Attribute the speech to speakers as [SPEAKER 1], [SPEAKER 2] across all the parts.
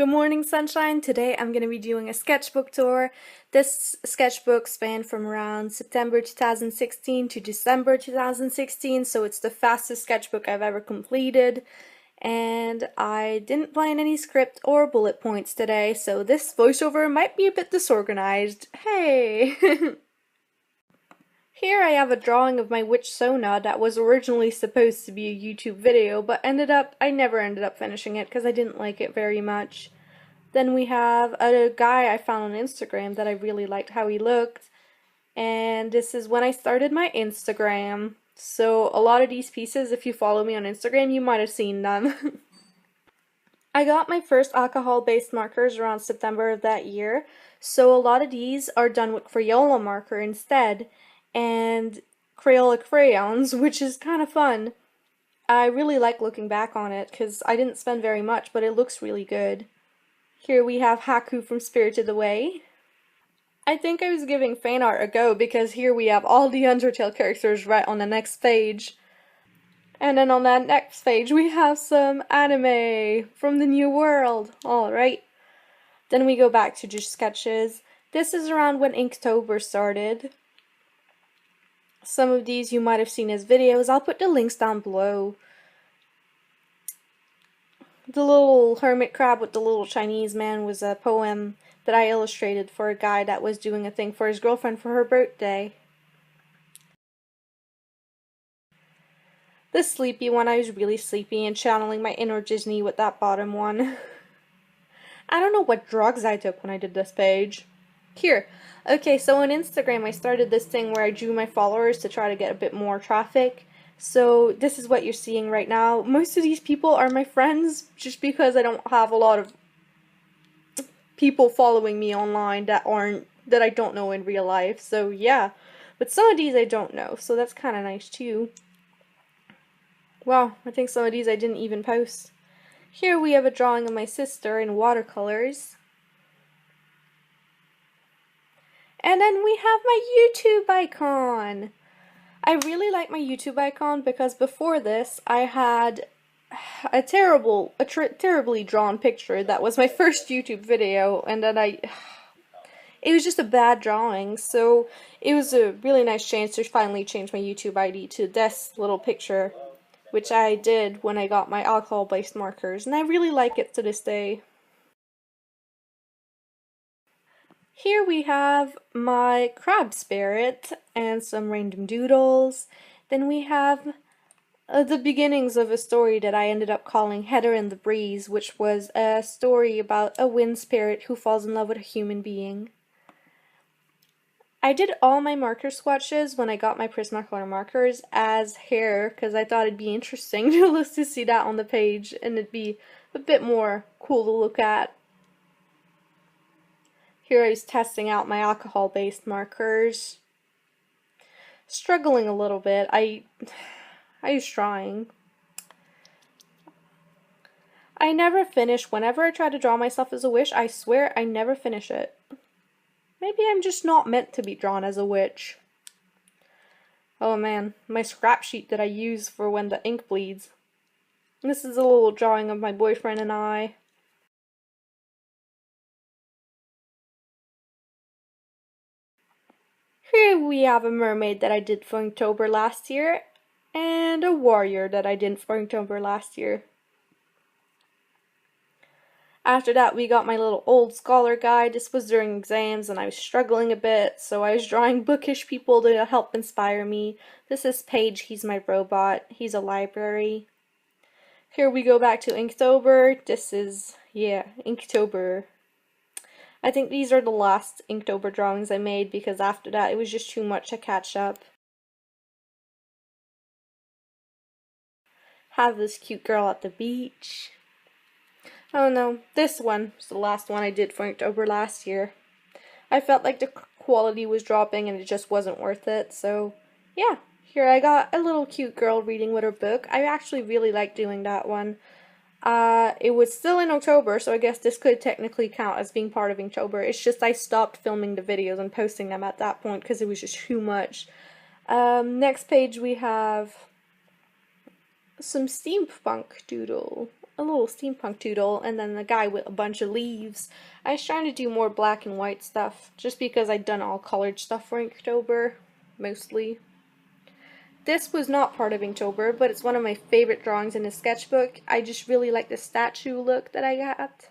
[SPEAKER 1] Good morning, sunshine. Today I'm going to be doing a sketchbook tour. This sketchbook spanned from around September 2016 to December 2016, so it's the fastest sketchbook I've ever completed. And I didn't plan any script or bullet points today, so this voiceover might be a bit disorganized. Hey! Here I have a drawing of my witch Sona that was originally supposed to be a YouTube video, but I never ended up finishing it because I didn't like it very much. Then we have a guy I found on Instagram that I really liked how he looked, and this is when I started my Instagram. So a lot of these pieces, if you follow me on Instagram, you might have seen them. I got my first alcohol-based markers around September of that year, so a lot of these are done with Crayola marker instead, and Crayola crayons, which is kind of fun. I really like looking back on it, because I didn't spend very much, but it looks really good. Here we have Haku from Spirited Away. I think I was giving fan art a go, because here we have all the Undertale characters right on the next page. And then on that next page we have some anime from the New World. Alright. Then we go back to just sketches. This is around when Inktober started. Some of these you might have seen as videos. I'll put the links down below. The little hermit crab with the little Chinese man was a poem that I illustrated for a guy that was doing a thing for his girlfriend for her birthday. The sleepy one, I was really sleepy and channeling my inner Disney with that bottom one. I don't know what drugs I took when I did this page. Here. Okay, so on Instagram I started this thing where I drew my followers to try to get a bit more traffic. So this is what you're seeing right now. Most of these people are my friends just because I don't have a lot of people following me online that I don't know in real life. So yeah, but some of these I don't know, so that's kind of nice too. Wow, I think some of these I didn't even post. Here we have a drawing of my sister in watercolors. And then we have my YouTube icon. I really like my YouTube icon because before this I had a terribly drawn picture that was my first YouTube video, and then it was just a bad drawing, so it was a really nice chance to finally change my YouTube ID to this little picture, which I did when I got my alcohol-based markers, and I really like it to this day. Here we have my crab spirit and some random doodles. Then we have the beginnings of a story that I ended up calling Heather and the Breeze, which was a story about a wind spirit who falls in love with a human being. I did all my marker swatches when I got my Prismacolor markers as hair, because I thought it'd be interesting to see that on the page, and it'd be a bit more cool to look at. Here I was testing out my alcohol-based markers. Struggling a little bit. I was trying. I never finish. Whenever I try to draw myself as a witch, I swear I never finish it. Maybe I'm just not meant to be drawn as a witch. Oh man, my scrap sheet that I use for when the ink bleeds. This is a little drawing of my boyfriend and I. Here we have a mermaid that I did for Inktober last year, and a warrior that I did for Inktober last year. After that we got my little old scholar guide. This was during exams and I was struggling a bit, so I was drawing bookish people to help inspire me. This is Paige, he's my robot. He's a library. Here we go back to Inktober. This is, yeah, Inktober. I think these are the last Inktober drawings I made because after that it was just too much to catch up. Have this cute girl at the beach. Oh no, this one is the last one I did for Inktober last year. I felt like the quality was dropping and it just wasn't worth it, so yeah. Here I got a little cute girl reading with her book. I actually really liked doing that one. It was still in October, so I guess this could technically count as being part of Inktober. It's just I stopped filming the videos and posting them at that point because it was just too much. Next page we have some steampunk doodle. a little steampunk doodle, and then the guy with a bunch of leaves. I was trying to do more black and white stuff, just because I'd done all colored stuff for Inktober, mostly. This was not part of Inktober, but it's one of my favorite drawings in the sketchbook. I just really like the statue look that I got.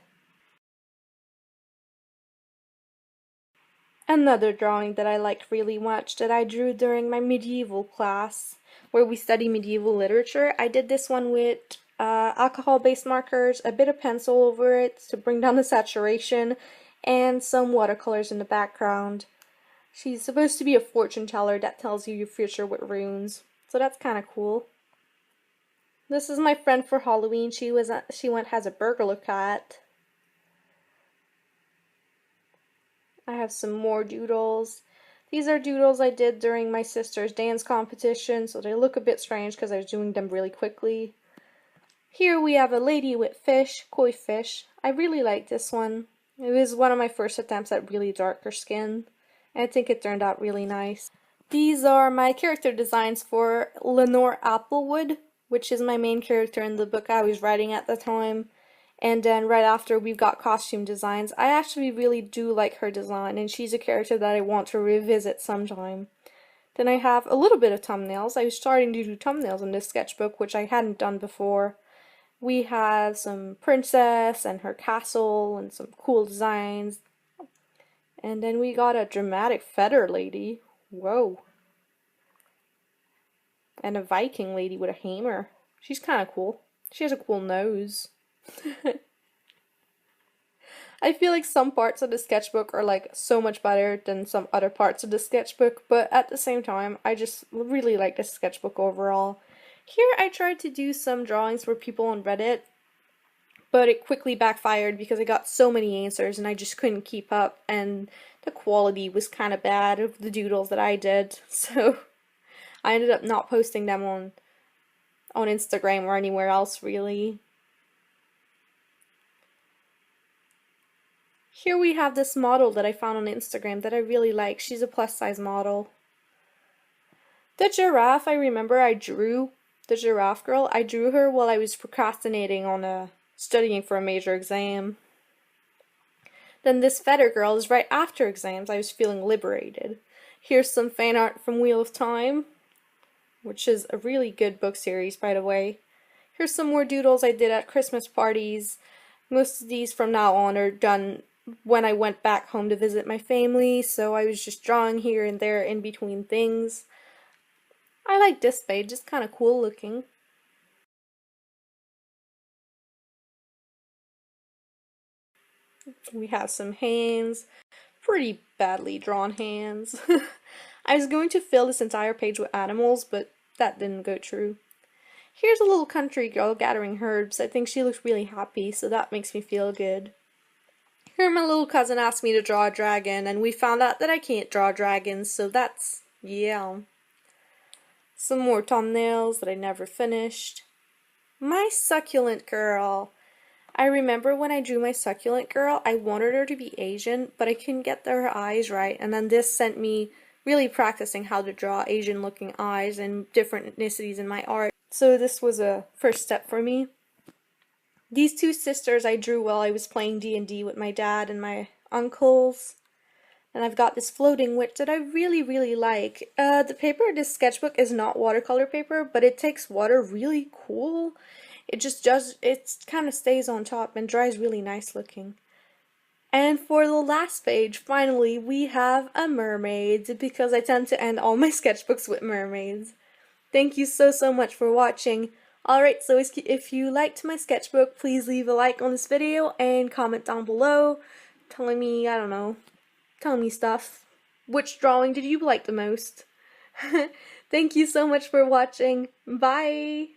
[SPEAKER 1] Another drawing that I liked really much that I drew during my medieval class, where we study medieval literature. I did this one with alcohol-based markers, a bit of pencil over it to bring down the saturation, and some watercolors in the background. She's supposed to be a fortune teller that tells you your future with runes, so that's kind of cool. This is my friend for Halloween. She went as a burglar cat. I have some more doodles. These are doodles I did during my sister's dance competition, so they look a bit strange because I was doing them really quickly. Here we have a lady with fish, koi fish. I really like this one. It was one of my first attempts at really darker skin, and I think it turned out really nice. These are my character designs for Lenore Applewood, which is my main character in the book I was writing at the time. And then right after we've got costume designs. I actually really do like her design, and she's a character that I want to revisit sometime. Then I have a little bit of thumbnails. I was starting to do thumbnails in this sketchbook, which I hadn't done before. We have some princess and her castle and some cool designs. And then we got a dramatic feather lady. Whoa. And a Viking lady with a hammer. She's kind of cool. She has a cool nose. I feel like some parts of the sketchbook are like so much better than some other parts of the sketchbook, but at the same time, I just really like this sketchbook overall. Here I tried to do some drawings for people on Reddit, but it quickly backfired because I got so many answers and I just couldn't keep up, and the quality was kind of bad of the doodles that I did, so I ended up not posting them on Instagram or anywhere else really. Here we have this model that I found on Instagram that I really like. She's a plus size model. The giraffe, I remember I drew the giraffe girl. I drew her while I was procrastinating on studying for a major exam. Then this feather girl is right after exams. I was feeling liberated. Here's some fan art from Wheel of Time, which is a really good book series, by the way. Here's some more doodles I did at Christmas parties. Most of these from now on are done when I went back home to visit my family, so I was just drawing here and there in between things. I like this page, it's kind of cool looking. We have some hands, pretty badly drawn hands. I was going to fill this entire page with animals, but that didn't go true. Here's a little country girl gathering herbs. I think she looks really happy, so that makes me feel good. Here my little cousin asked me to draw a dragon, and we found out that I can't draw dragons, so that's, yeah. Some more thumbnails that I never finished. My succulent girl. I remember when I drew my succulent girl, I wanted her to be Asian, but I couldn't get her eyes right, and then this sent me really practicing how to draw Asian looking eyes and different ethnicities in my art. So this was a first step for me. These two sisters I drew while I was playing D&D with my dad and my uncles. And I've got this floating witch that I really, really like. The paper in this sketchbook is not watercolor paper, but it takes water really cool. It kind of stays on top and dries really nice looking. And for the last page, finally, we have a mermaid, because I tend to end all my sketchbooks with mermaids. Thank you so much for watching. Alright, so if you liked my sketchbook, please leave a like on this video and comment down below telling me, I don't know, telling me stuff. Which drawing did you like the most? Thank you so much for watching. Bye!